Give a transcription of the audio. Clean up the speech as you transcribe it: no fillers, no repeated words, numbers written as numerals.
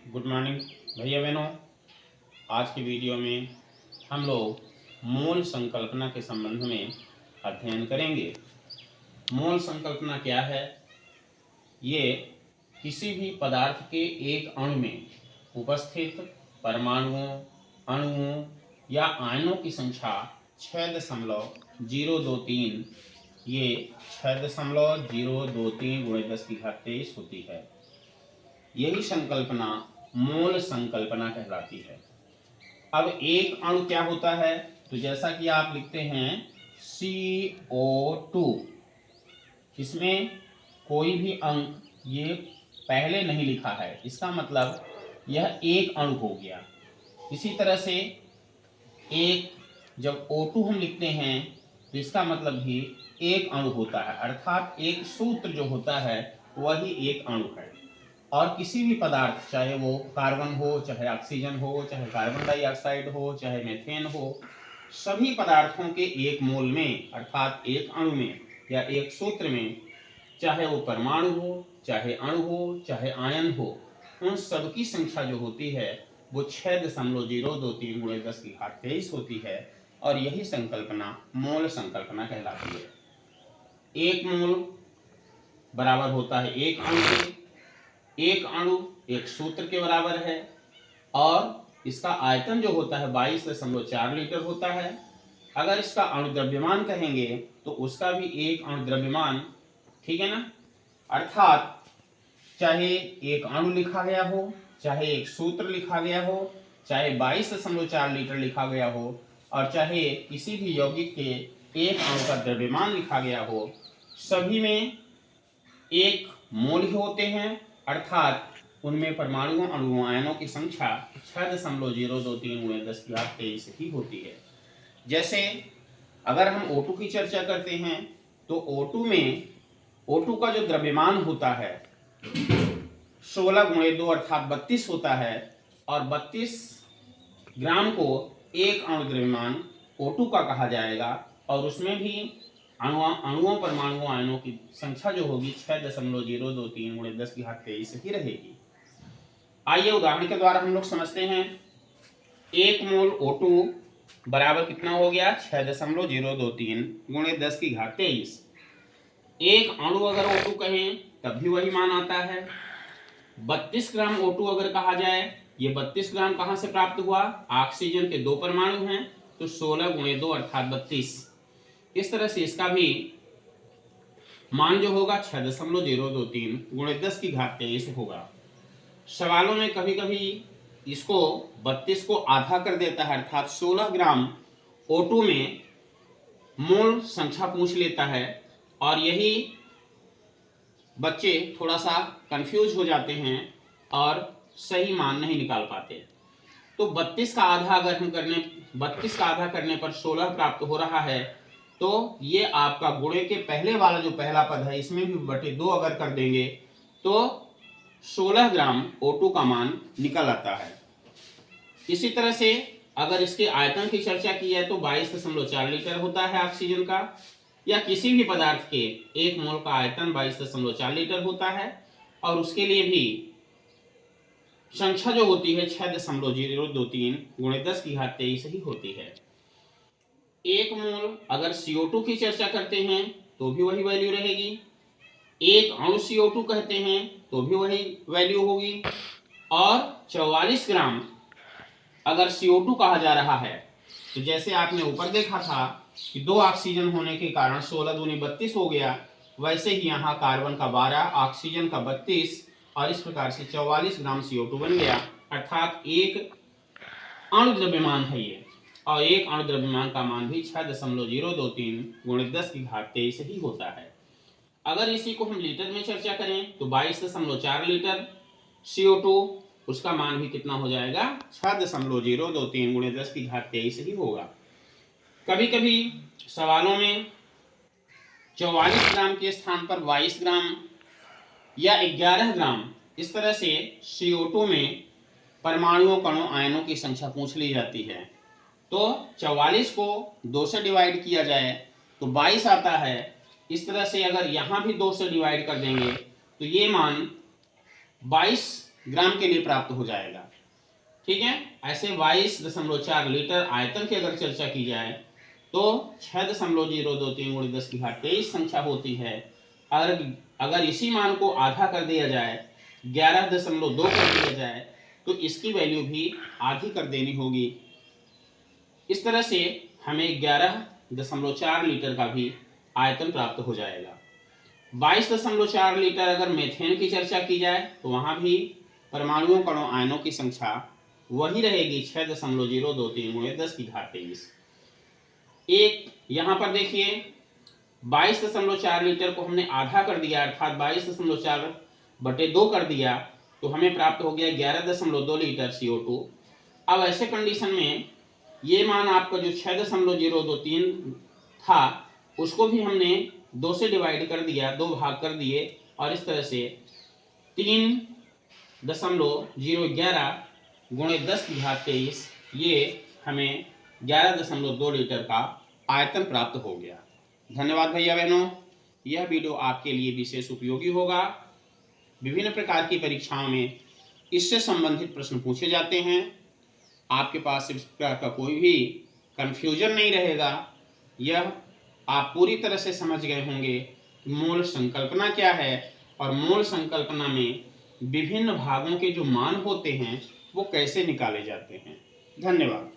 Good morning भैया बहनों। आज की वीडियो में हम लोग मोल संकल्पना के संबंध में अध्ययन करेंगे। मोल संकल्पना क्या है? ये किसी भी पदार्थ के एक अणु में उपस्थित परमाणुओं, अणुओं या आयनों की संख्या 6.023 ये 6.023 × 10⁻23 होती है। यही संकल्पना मोल संकल्पना कहलाती है। अब एक अणु क्या होता है? तो जैसा कि आप लिखते हैं CO2, इसमें कोई भी अंक ये पहले नहीं लिखा है, इसका मतलब यह एक अणु हो गया। इसी तरह से एक जब O2 हम लिखते हैं तो इसका मतलब भी एक अणु होता है, अर्थात एक सूत्र जो होता है वही एक अणु है। और किसी भी पदार्थ, चाहे वो कार्बन हो, चाहे ऑक्सीजन हो, चाहे कार्बन डाइऑक्साइड हो, चाहे मीथेन हो, सभी पदार्थों के एक मोल में अर्थात एक अणु में या एक सूत्र में, चाहे वो परमाणु हो, चाहे अणु हो, चाहे आयन हो, उन सबकी संख्या जो होती है वो 6.023 × 10⁻23 होती है। और यही संकल्पना मोल संकल्पना कहलाती है। एक मोल बराबर होता है एक अणु के। एक अणु एक सूत्र के बराबर है और इसका आयतन जो होता है 22.4 लीटर होता है। अगर इसका अणु द्रव्यमान कहेंगे तो उसका भी एक अणु द्रव्यमान, ठीक है ना, अर्थात चाहे एक अणु लिखा गया हो, चाहे एक सूत्र लिखा गया हो, चाहे 22.4 लीटर लिखा गया हो, और चाहे किसी भी यौगिक के एक अणु का द्रव्यमान लिखा गया हो, सभी में एक मोल ही होते हैं, अर्थात उनमें परमाणुओं, अणुओं, आयनों की संख्या 6.023 × 10⁻23 ही होती है। जैसे अगर हम O2 की चर्चा करते हैं तो O2 में O2 का जो द्रव्यमान होता है 16 × 2 अर्थात 32 होता है, और 32 ग्राम को एक अणु द्रव्यमान O2 का कहा जाएगा। और उसमें भी अणुओं, परमाणुओं, आयनों की संख्या जो होगी 6.023 × 10⁻23 ही रहेगी। आइए उदाहरण के द्वारा हम लोग समझते हैं। एक मोल O2 बराबर कितना हो गया? 6.023 × 10⁻23। एक अणु अगर O2 कहें तब भी वही मान आता है। 32 ग्राम O2 अगर कहा जाए, ये 32 ग्राम कहां से प्राप्त हुआ? ऑक्सीजन के 2 परमाणु हैं तो 16 × 2 अर्थात 32। इस तरह से इसका भी मान जो होगा 6.023 × 10⁻23 होगा। सवालों में कभी कभी इसको 32 को आधा कर देता है, अर्थात 16 ग्राम O2 में मोल संख्या पूछ लेता है, और यही बच्चे थोड़ा सा कंफ्यूज हो जाते हैं और सही मान नहीं निकाल पाते। तो 32 का आधा करने पर 16 प्राप्त हो रहा है, तो ये आपका गुणे के पहले वाला जो पहला पद है इसमें भी /2 अगर कर देंगे तो 16 ग्राम O2 का मान निकल आता है। इसी तरह से अगर इसके आयतन की चर्चा की जाए तो 22.4 लीटर होता है ऑक्सीजन का, या किसी भी पदार्थ के एक मोल का आयतन 22.4 लीटर होता है, और उसके लिए भी संख्या जो होती है 6.023 × 10⁻23 ही होती है। एक मोल अगर CO2 की चर्चा करते हैं तो भी वही वैल्यू रहेगी। एक अणु CO2 कहते हैं तो भी वही वैल्यू होगी। और 44 ग्राम अगर CO2 कहा जा रहा है तो जैसे आपने ऊपर देखा था कि 2 ऑक्सीजन होने के कारण 16 दूनी 32 हो गया, वैसे ही यहाँ कार्बन का 12, ऑक्सीजन का 32, और इस प्रकार से 44 ग्राम CO2 बन गया, अर्थात एक अणु द्रव्यमान है ये। और एक अणु द्रव्यमान का मान भी 6.023 × 10⁻23 ही होता है। अगर इसी को हम लीटर में चर्चा करें तो 22.4 लीटर CO2, उसका मान भी कितना हो जाएगा? 6.023 × 10⁻23 ही होगा। कभी कभी सवालों में 44 ग्राम के स्थान पर 22 ग्राम या 11 ग्राम इस तरह से CO2 में परमाणुओं, कणों, आयनों की संख्या पूछ ली जाती है। तो 44 को 2 से डिवाइड किया जाए तो 22 आता है। इस तरह से अगर यहाँ भी 2 से डिवाइड कर देंगे तो ये मान 22 ग्राम के लिए प्राप्त हो जाएगा। ठीक है, ऐसे 22.4 लीटर आयतन की अगर चर्चा की जाए तो 6.023 गुणित 10 की घात 23 संख्या होती है। अगर इसी मान को आधा कर दिया जाए, 11.2 कर दिया जाए, तो इसकी वैल्यू भी आधी कर देनी होगी। इस तरह से हमें 11.4 लीटर का भी आयतन प्राप्त हो जाएगा। 22.4 लीटर अगर मेथेन की चर्चा की जाए तो वहां भी परमाणुओं कणों आयनों की संख्या वही रहेगी 6.023 गुणित 10 की घात 23। एक यहाँ पर देखिए 22.4 लीटर को हमने आधा कर दिया, अर्थात 22.4/2 कर दिया, तो हमें प्राप्त हो गया 11.2 लीटर CO2। अब ऐसे कंडीशन में ये मान आपका जो 6.023 था उसको भी हमने 2 से डिवाइड कर दिया, 2 भाग कर दिए, और इस तरह से 3.011 गुणित 10 की घात 23, ये हमें 11.2 लीटर का आयतन प्राप्त हो गया। धन्यवाद भैया बहनों, यह वीडियो आपके लिए विशेष उपयोगी होगा। विभिन्न प्रकार की परीक्षाओं में इससे संबंधित प्रश्न पूछे जाते हैं। आपके पास इस प्रकार का कोई भी कन्फ्यूजन नहीं रहेगा। यह आप पूरी तरह से समझ गए होंगे कि मूल संकल्पना क्या है और मूल संकल्पना में विभिन्न भागों के जो मान होते हैं वो कैसे निकाले जाते हैं। धन्यवाद।